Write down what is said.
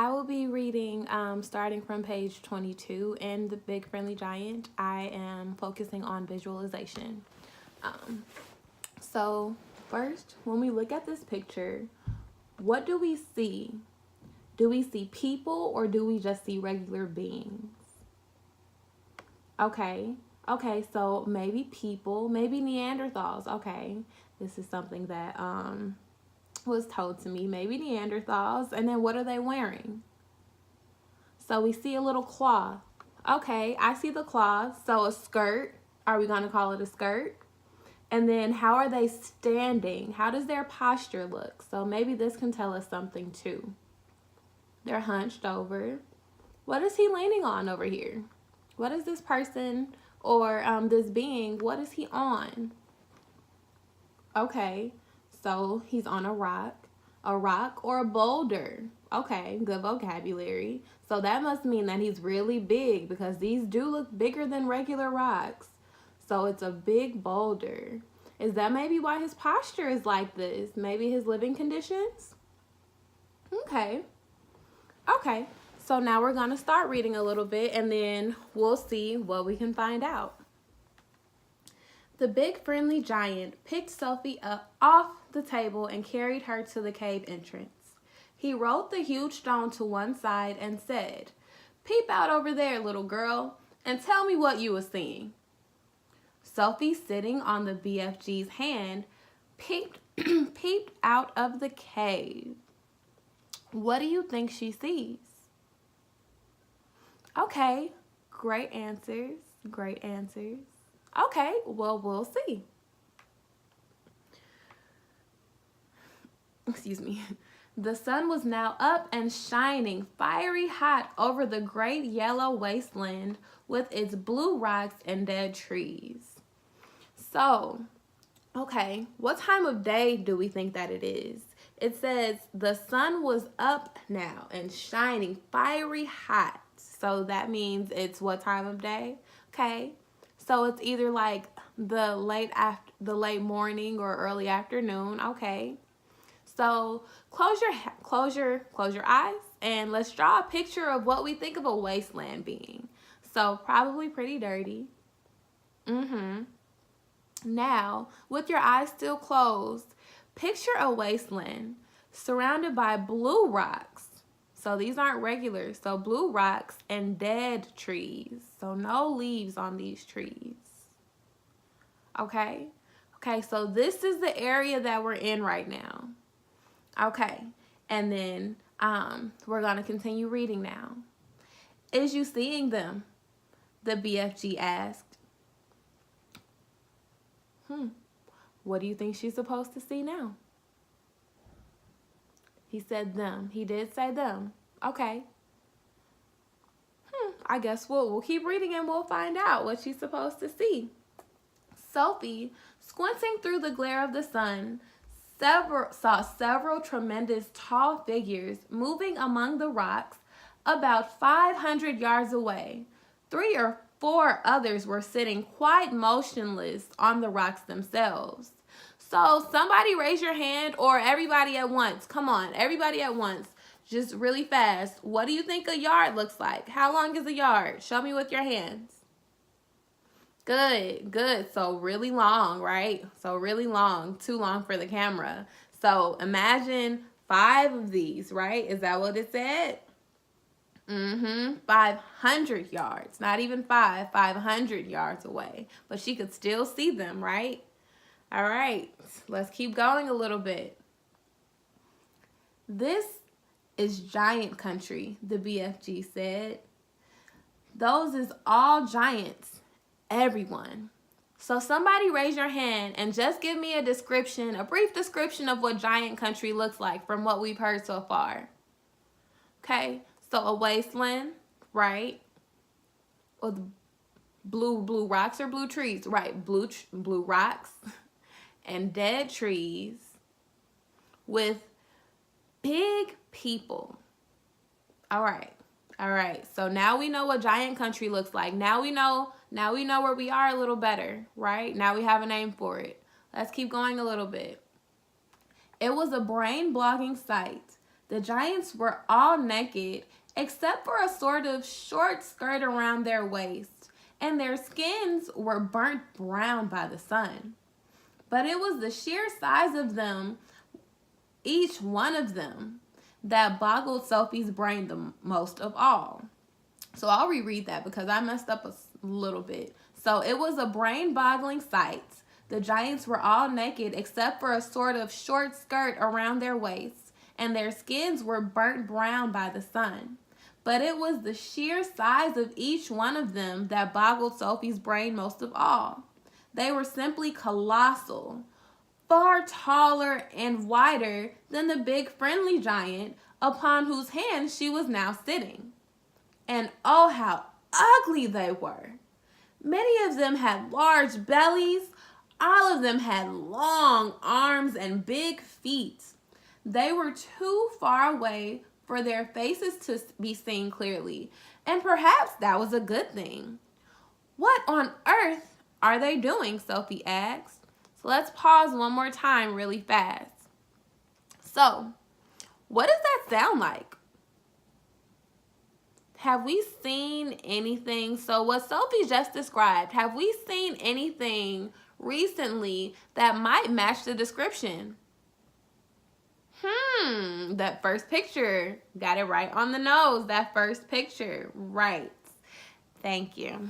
I will be reading starting from page 22 in The Big Friendly Giant. I am focusing on visualization. So first, when we look at this picture, what do we see? Do we see people or do we just see regular beings? Okay, so maybe people, maybe Neanderthals. Okay, this is something that was told to me, maybe Neanderthals. And then what are they wearing? So we see a little cloth. Okay, I see the cloth. So a skirt. Are we going to call it a skirt? And then how are they standing? How does their posture look? So maybe this can tell us something too. They're hunched over. What is he leaning on over here? What is this person or this being, what is he on? Okay, so he's on a rock or a boulder. Okay, good vocabulary. So that must mean that he's really big because these do look bigger than regular rocks. So it's a big boulder. Is that maybe why his posture is like this? Maybe his living conditions? Okay. So now we're going to start reading a little bit and then we'll see what we can find out. The Big Friendly Giant picked Sophie up off the table and carried her to the cave entrance. He rolled the huge stone to one side and said, "Peep out over there, little girl, and tell me what you were seeing." Sophie, sitting on the BFG's hand, peeped out of the cave. What do you think she sees? Okay, great answers. Okay, well, we'll see. Excuse me. The sun was now up and shining fiery hot over the great yellow wasteland with its blue rocks and dead trees. So, okay, what time of day do we think that it is? It says the sun was up now and shining fiery hot. So that means it's what time of day? Okay. So it's either like the late morning or early afternoon. Okay. So close your eyes and let's draw a picture of what we think of a wasteland being. So probably pretty dirty. Now, with your eyes still closed, picture a wasteland surrounded by blue rocks. So these aren't regular. So blue rocks and dead trees. So no leaves on these trees. Okay, so this is the area that we're in right now. Okay, and then we're going to continue reading now. Is you seeing them? The BFG asked. What do you think she's supposed to see now? He said them. He did say them. Okay. I guess we'll keep reading and we'll find out what she's supposed to see. Sophie, squinting through the glare of the sun, saw several tremendous tall figures moving among the rocks about 500 yards away. 3 or 4 others were sitting quite motionless on the rocks themselves. So somebody raise your hand or everybody at once. Come on, everybody at once. Just really fast. What do you think a yard looks like? How long is a yard? Show me with your hands. Good. So really long, right? So really long. Too long for the camera. So imagine 5 of these, right? Is that what it said? 500 yards. Not even 500 yards away. But she could still see them, right? All right, let's keep going a little bit. This is giant country, the BFG said. Those is all giants, everyone. So somebody raise your hand and just give me a brief description of what giant country looks like from what we've heard so far. Okay, so a wasteland, right? With blue rocks or blue trees, right? Blue rocks. And dead trees with big people. All right. So now we know what giant country looks like. Now we know where we are a little better, right? Now we have a name for it. Let's keep going a little bit. It was a brain-blogging sight The giants were all naked except for a sort of short skirt around their waist, and their skins were burnt brown by the sun. But it was the sheer size of them, each one of them, that boggled Sophie's brain the most of all. So I'll reread that because I messed up a little bit. So it was a brain-boggling sight. The giants were all naked except for a sort of short skirt around their waists, and their skins were burnt brown by the sun. But it was the sheer size of each one of them that boggled Sophie's brain most of all. They were simply colossal, far taller and wider than the big friendly giant upon whose hand she was now sitting. And oh, how ugly they were! Many of them had large bellies. All of them had long arms and big feet. They were too far away for their faces to be seen clearly, and perhaps that was a good thing. What on earth are they doing? Sophie asked. So let's pause one more time really fast. So, what does that sound like? Have we seen anything? So what Sophie just described, have we seen anything recently that might match the description? That first picture. Got it right on the nose. That first picture. Right. Thank you.